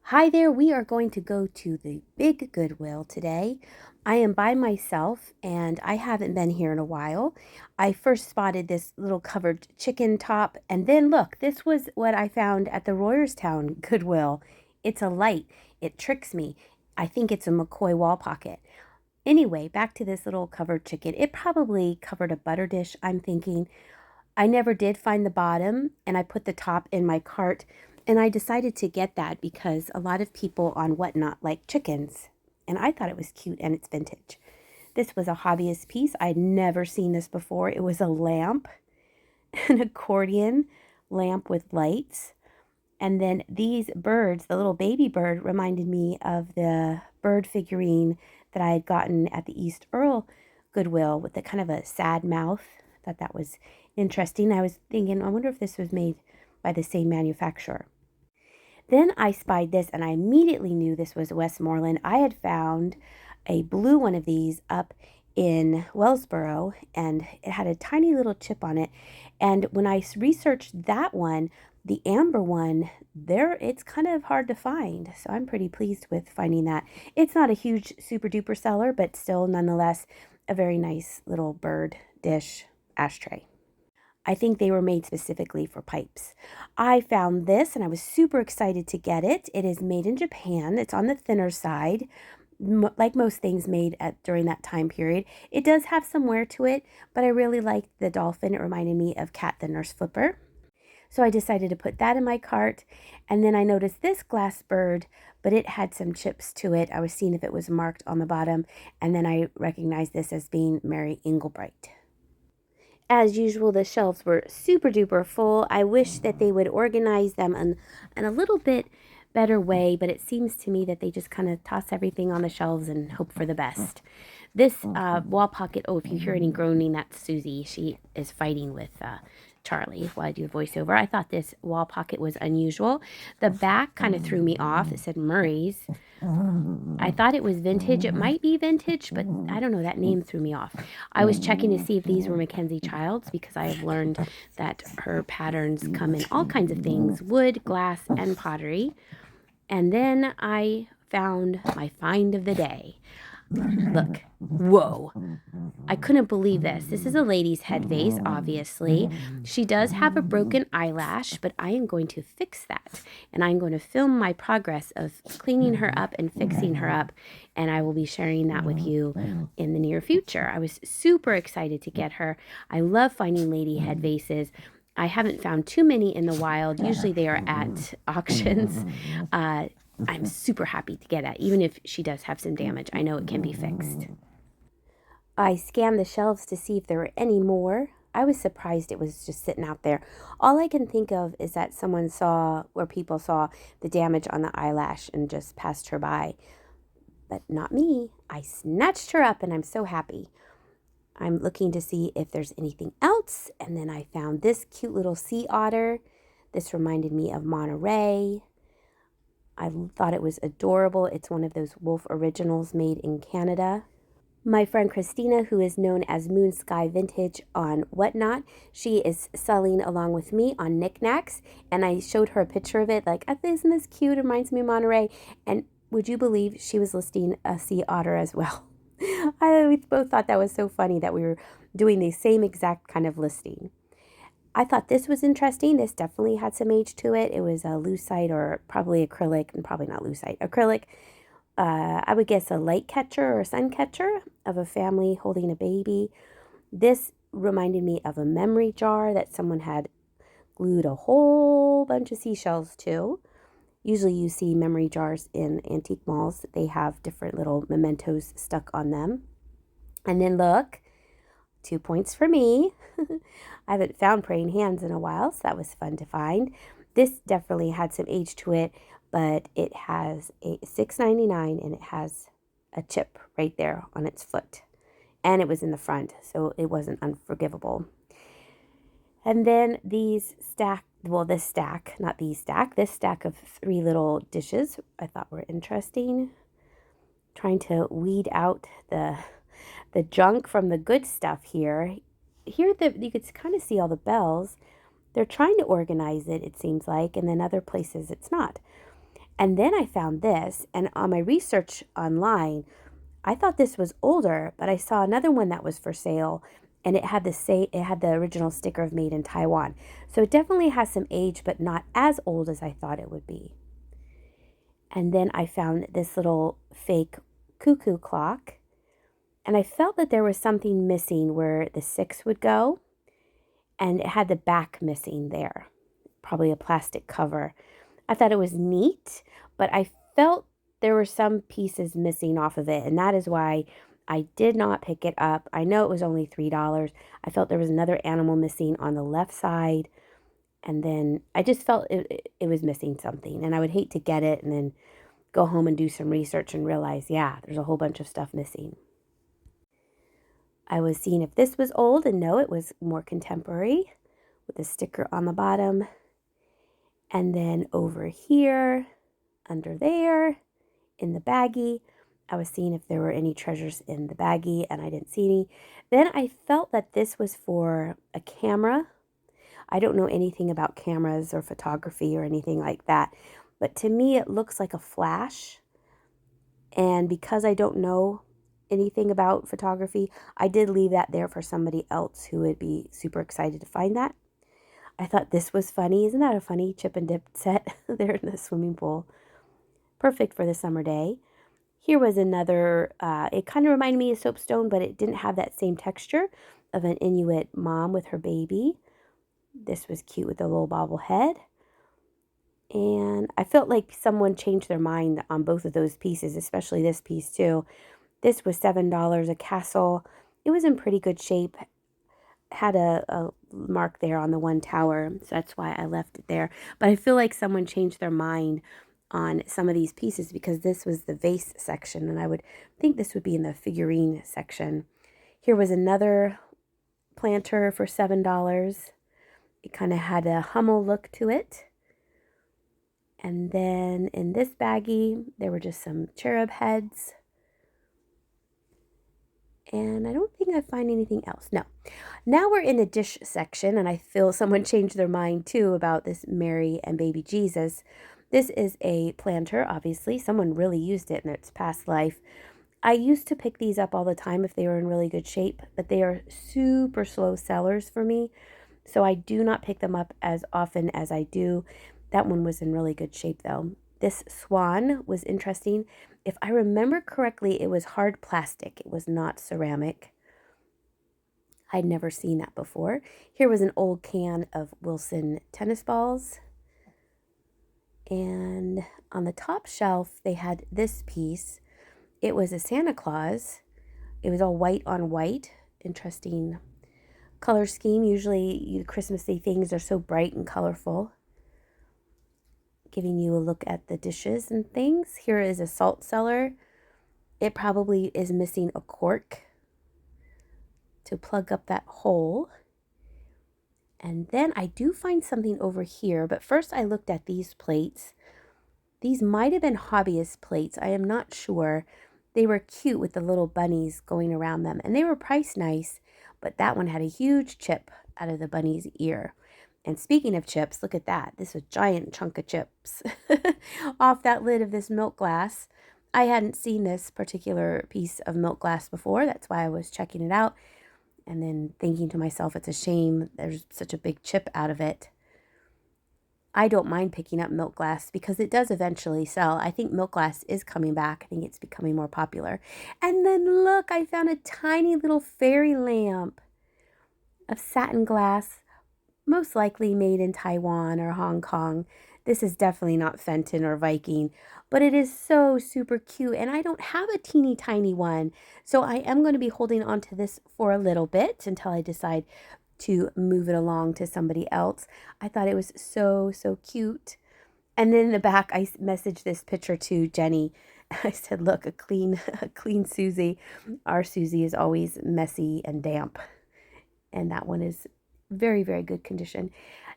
Hi there, we are going to go to the big Goodwill today. I am by myself and I haven't been here in a while. I first spotted this little covered chicken top, and then look, this was what I found at the Royerstown Goodwill. It's a light. It tricks me. I think it's a McCoy wall pocket. Anyway, back to this little covered chicken. It probably covered a butter dish, I'm thinking. I never did find the bottom, and I put the top in my cart, and I decided to get that because a lot of people on Whatnot like chickens, and I thought it was cute and it's vintage. This was a hobbyist piece. I'd never seen this before. It was a lamp, an accordion lamp with lights. And then these birds, the little baby bird, reminded me of the bird figurine that I had gotten at the East Earl Goodwill with the kind of a sad mouth. I thought that was interesting. I was thinking, I wonder if this was made by the same manufacturer. Then I spied this and I immediately knew this was Westmoreland. I had found a blue one of these up in Wellsboro, and it had a tiny little chip on it. And when I researched that one, the amber one, there it's kind of hard to find. So I'm pretty pleased with finding that. It's not a huge super duper seller, but still nonetheless a very nice little bird dish ashtray. I think they were made specifically for pipes. I found this and I was super excited to get it. It is made in Japan. It's on the thinner side, like most things made during that time period. It does have some wear to it, but I really liked the dolphin. It reminded me of Cat the Nurse Flipper. So I decided to put that in my cart. And then I noticed this glass bird, but it had some chips to it. I was seeing if it was marked on the bottom. And then I recognized this as being Mary Inglebright. As usual, the shelves were super duper full. I wish that they would organize them in a little bit better way, but it seems to me that they just kind of toss everything on the shelves and hope for the best. This wall pocket, oh, if you hear any groaning, that's Susie. She is fighting with Charlie while I do the voiceover. I thought this wall pocket was unusual. The back kind of threw me off. It said Murray's. I thought it was vintage. It might be vintage, but I don't know. That name threw me off. I was checking to see if these were Mackenzie Childs because I have learned that her patterns come in all kinds of things: wood, glass, and pottery. And then I found my find of the day. Look, whoa. I couldn't believe this. This is a lady's head vase, obviously. She does have a broken eyelash, but I am going to fix that. And I'm going to film my progress of cleaning her up and fixing her up. And I will be sharing that with you in the near future. I was super excited to get her. I love finding lady head vases. I haven't found too many in the wild. Usually they are at auctions. I'm super happy to get that, even if she does have some damage. I know it can be fixed. I scanned the shelves to see if there were any more. I was surprised it was just sitting out there. All I can think of is that someone saw, or people saw, the damage on the eyelash and just passed her by. But not me. I snatched her up and I'm so happy. I'm looking to see if there's anything else. And then I found this cute little sea otter. This reminded me of Monterey. I thought it was adorable. It's one of those Wolf originals made in Canada. My friend Christina, who is known as Moon Sky Vintage on Whatnot, she is selling along with me on Knickknacks, and I showed her a picture of it, like, isn't this cute? It reminds me of Monterey. And would you believe she was listing a sea otter as well? We both thought that was so funny that we were doing the same exact kind of listing. I thought this was interesting. This definitely had some age to it. It was a lucite, or probably acrylic, and probably not lucite, acrylic. I would guess a light catcher or a sun catcher of a family holding a baby. This reminded me of a memory jar that someone had glued a whole bunch of seashells to. Usually you see memory jars in antique malls. They have different little mementos stuck on them. And then look, 2 points for me. I haven't found praying hands in a while, so that was fun to find. This definitely had some age to it, but it has a $6.99 and it has a chip right there on its foot. And it was in the front, so it wasn't unforgivable. And then these stack, well, this stack, not these stack, this stack of 3 little dishes I thought were interesting. Trying to weed out the junk from the good stuff here. Here you could kind of see all the bells. They're trying to organize it, it seems like, and then other places it's not. And then I found this, and on my research online, I thought this was older, but I saw another one that was for sale, and it had the original sticker of made in Taiwan. So it definitely has some age, but not as old as I thought it would be. And then I found this little fake cuckoo clock, and I felt that there was something missing where the 6 would go, and it had the back missing there, probably a plastic cover. I thought it was neat, but I felt there were some pieces missing off of it, and that is why I did not pick it up. I know it was only $3. I felt there was another animal missing on the left side, and then I just felt it was missing something, and I would hate to get it and then go home and do some research and realize, yeah, there's a whole bunch of stuff missing. I was seeing if this was old, and no, it was more contemporary with a sticker on the bottom. And then over here, under there, in the baggie, I was seeing if there were any treasures in the baggie, and I didn't see any. Then I felt that this was for a camera. I don't know anything about cameras or photography or anything like that, but to me it looks like a flash. And because I don't know anything about photography, I did leave that there for somebody else who would be super excited to find that. I thought this was funny. Isn't that a funny chip and dip set there in the swimming pool? Perfect for the summer day. Here was another, it kind of reminded me of soapstone, but it didn't have that same texture of an Inuit mom with her baby. This was cute with a little bobblehead. And I felt like someone changed their mind on both of those pieces, especially this piece too. This was $7, a castle. It was in pretty good shape. Had a mark there on the one tower, so that's why I left it there. But I feel like someone changed their mind on some of these pieces because this was the vase section, and I would think this would be in the figurine section. Here was another planter for $7. It kind of had a Hummel look to it. And then in this baggie, there were just some cherub heads. And I don't think I find anything else. No. Now we're in the dish section, and I feel someone changed their mind too about this Mary and baby Jesus. This is a planter, obviously. Someone really used it in its past life. I used to pick these up all the time if they were in really good shape, but they are super slow sellers for me. So I do not pick them up as often as I do. That one was in really good shape though. This swan was interesting. If I remember correctly, it was hard plastic. It was not ceramic. I'd never seen that before. Here was an old can of Wilson tennis balls. And on the top shelf, they had this piece. It was a Santa Claus. It was all white on white. Interesting color scheme. Usually Christmassy things are so bright and colorful. Giving you a look at the dishes and things. Here is a salt cellar. It probably is missing a cork to plug up that hole. And then I do find something over here, but first I looked at these plates. These might have been hobbyist plates. I am not sure. They were cute with the little bunnies going around them, and they were priced nice, but that one had a huge chip out of the bunny's ear. And speaking of chips, look at that. This was a giant chunk of chips off that lid of this milk glass. I hadn't seen this particular piece of milk glass before. That's why I was checking it out. And then thinking to myself, it's a shame there's such a big chip out of it. I don't mind picking up milk glass because it does eventually sell. I think milk glass is coming back. I think it's becoming more popular. And then look, I found a tiny little fairy lamp of satin glass, most likely made in Taiwan or Hong Kong. This is definitely not Fenton or Viking, but it is so super cute, and I don't have a teeny tiny one, so I am going to be holding on to this for a little bit until I decide to move it along to somebody else. I thought it was so cute. And then in the back, I messaged this picture to Jenny. I said, look, a clean Susie. Our Susie is always messy and damp, and that one is very good condition.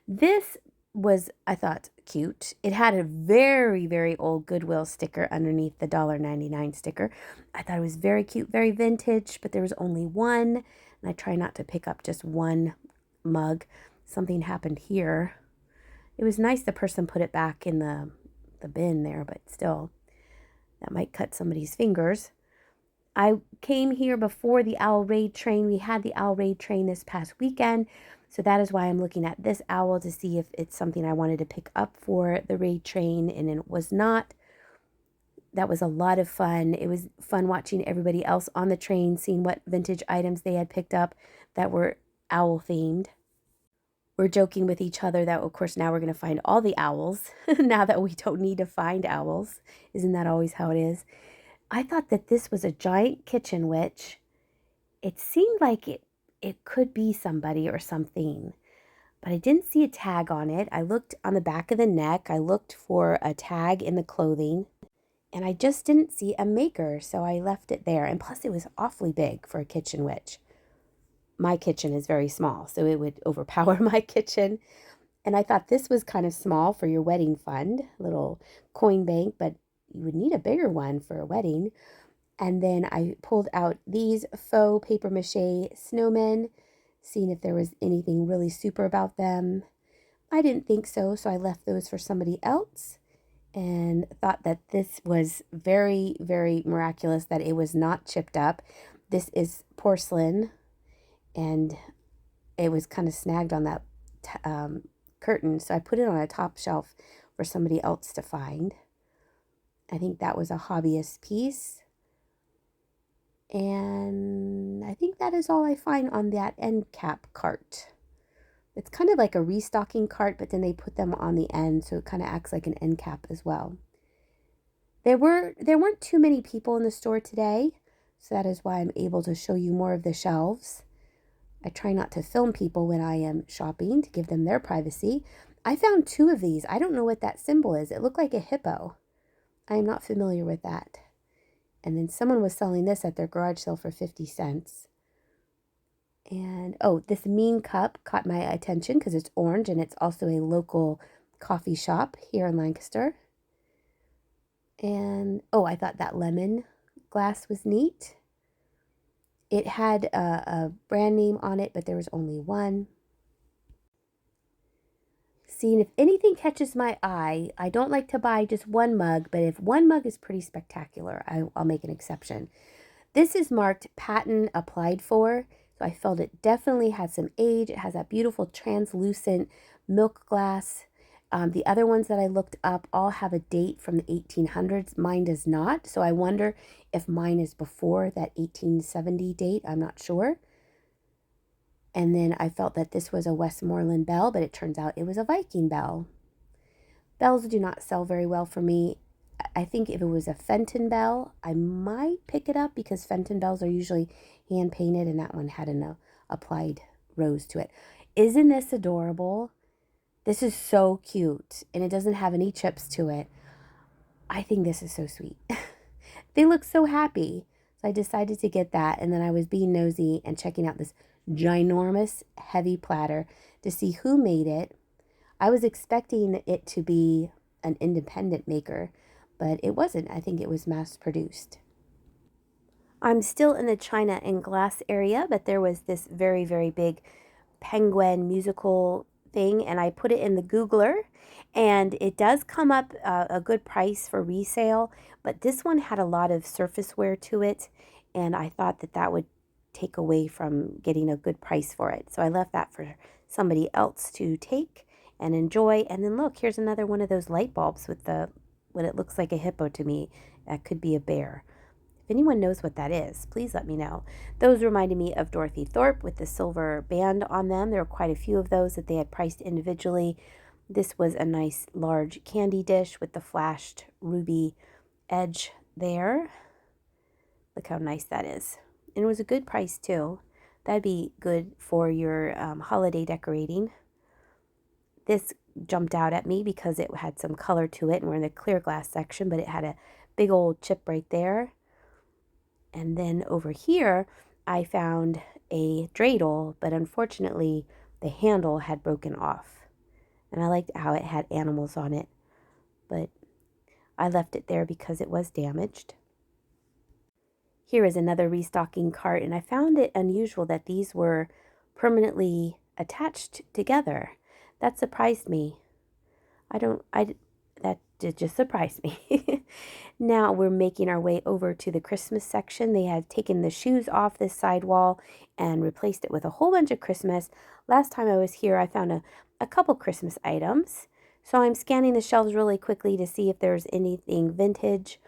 This was, I thought, cute. It had a very old Goodwill sticker underneath the $1.99 sticker. I thought it was very cute, very vintage, but there was only one, and I try not to pick up just one mug. Something happened here. It was nice the person put it back in the the bin there, but still, that might cut somebody's fingers. I came here before the owl raid train. We had the owl raid train this past weekend, so that is why I'm looking at this owl to see if it's something I wanted to pick up for the raid train, and it was not. That was a lot of fun. It was fun watching everybody else on the train, seeing what vintage items they had picked up that were owl themed. We're joking with each other that, of course, now we're going to find all the owls now that we don't need to find owls. Isn't that always how it is? I thought that this was a giant kitchen witch. It seemed like it could be somebody or something, but I didn't see a tag on it. I looked on the back of the neck. I looked for a tag in the clothing, and I just didn't see a maker, so I left it there. And plus, it was awfully big for a kitchen witch. My kitchen is very small, so it would overpower my kitchen. And I thought this was kind of small for your wedding fund, little coin bank, but you would need a bigger one for a wedding. And then I pulled out these faux paper mache snowmen, seeing if there was anything really super about them. I didn't think so, so I left those for somebody else and thought that this was very, very miraculous that it was not chipped up. This is porcelain, and it was kind of snagged on that curtain, so I put it on a top shelf for somebody else to find. I think that was a hobbyist piece. And I think that is all I find on that end cap cart. It's kind of like a restocking cart, but then they put them on the end, so it kind of acts like an end cap as well. There weren't too many people in the store today, so that is why I'm able to show you more of the shelves. I try not to film people when I am shopping to give them their privacy. I found 2 of these. I don't know what that symbol is. It looked like a hippo. I am not familiar with that. And then someone was selling this at their garage sale for 50 cents. And, oh, this mean cup caught my attention because it's orange, and it's also a local coffee shop here in Lancaster. And, oh, I thought that lemon glass was neat. It had a brand name on it, but there was only one. Seeing if anything catches my eye. I don't like to buy just one mug, but if one mug is pretty spectacular, I'll make an exception. This is marked patent applied for, so I felt it definitely had some age. It has that beautiful translucent milk glass. The other ones that I looked up all have a date from the 1800s. Mine does not, so I wonder if mine is before that 1870 date. I'm not sure. And then I felt that this was a Westmoreland bell, but it turns out it was a Viking bell. Bells do not sell very well for me. I think if it was a Fenton bell, I might pick it up because Fenton bells are usually hand painted, and that one had an applied rose to it. Isn't this adorable? This is so cute, and it doesn't have any chips to it. I think this is so sweet. They look so happy. So I decided to get that, and then I was being nosy and checking out this ginormous heavy platter to see who made it. I was expecting it to be an independent maker, but it wasn't. I think it was mass produced. I'm still in the china and glass area, but there was this very, very big penguin musical thing, and I put it in the Googler, and it does come up a good price for resale, but this one had a lot of surface wear to it, and I thought that that would take away from getting a good price for it. So I left that for somebody else to take and enjoy. And then look, here's another one of those light bulbs with what it looks like a hippo to me. That could be a bear. If anyone knows what that is, please let me know. Those reminded me of Dorothy Thorpe with the silver band on them. There were quite a few of those that they had priced individually. This was a nice large candy dish with the flashed ruby edge there. Look how nice that is. And it was a good price too. That'd be good for your holiday decorating. This jumped out at me because it had some color to it, and we're in the clear glass section, but it had a big old chip right there. And then over here, I found a dreidel, but unfortunately, the handle had broken off. And I liked how it had animals on it, but I left it there because it was damaged. Here is another restocking cart, and I found it unusual that these were permanently attached together. That surprised me. That just surprised me. Now we're making our way over to the Christmas section. They had taken the shoes off this side wall and replaced it with a whole bunch of Christmas. Last time I was here, I found a couple Christmas items. So I'm scanning the shelves really quickly to see if there's anything vintage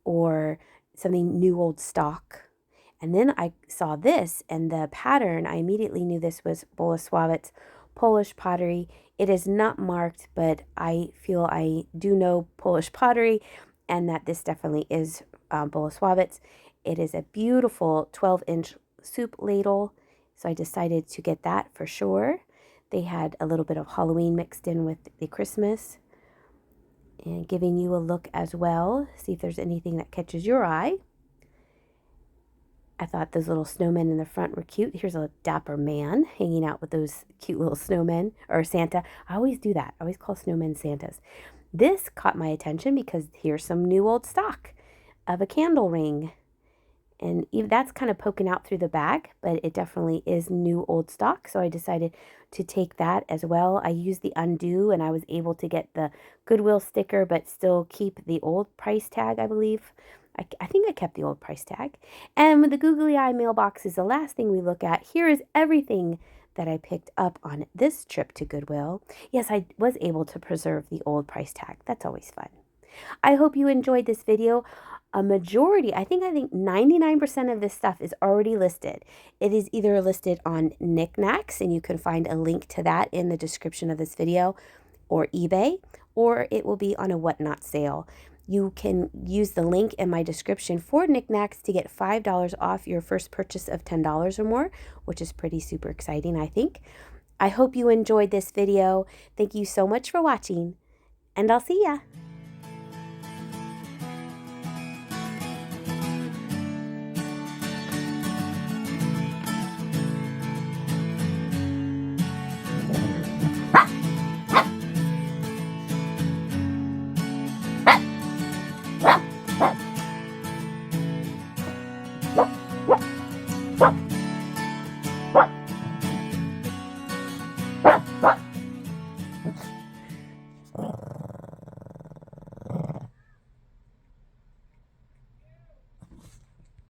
or something new old stock. And then I saw this and the pattern. I immediately knew this was Bolesławiec Polish pottery. It is not marked, but I feel I do know Polish pottery and that this definitely is Bolesławiec. It is a beautiful 12-inch soup ladle, so I decided to get that for sure. They had a little bit of Halloween mixed in with the Christmas. And giving you a look as well, see if there's anything that catches your eye. I thought those little snowmen in the front were cute. Here's a dapper man hanging out with those cute little snowmen, or Santa. I always do that. I always call snowmen Santas. This caught my attention because here's some new old stock of a candle ring. And that's kind of poking out through the bag, but it definitely is new old stock. So I decided to take that as well. I used the undo and I was able to get the Goodwill sticker, but still keep the old price tag, I believe. I think I kept the old price tag. And with the googly eye mailbox is the last thing we look at. Here is everything that I picked up on this trip to Goodwill. Yes, I was able to preserve the old price tag. That's always fun. I hope you enjoyed this video. A majority, I think 99% of this stuff is already listed. It is either listed on Knickknacks, and you can find a link to that in the description of this video, or eBay, or it will be on a Whatnot sale. You can use the link in my description for Knickknacks to get $5 off your first purchase of $10 or more, which is pretty super exciting, I think. I hope you enjoyed this video. Thank you so much for watching, and I'll see ya.